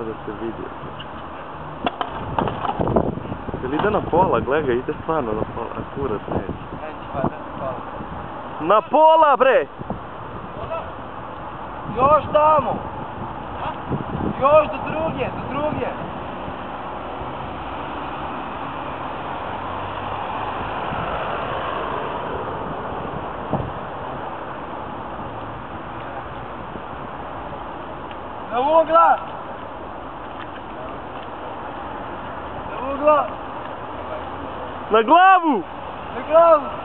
Pa da se vidi. Jel ide na pola, gledaj, ide stvarno na pola, a kurac neće. Neće pa, da na pola. Na pola, bre! Još tamo! Još do druge, do druge! Na ugla! Na ugla! Na glavu! Na glavu!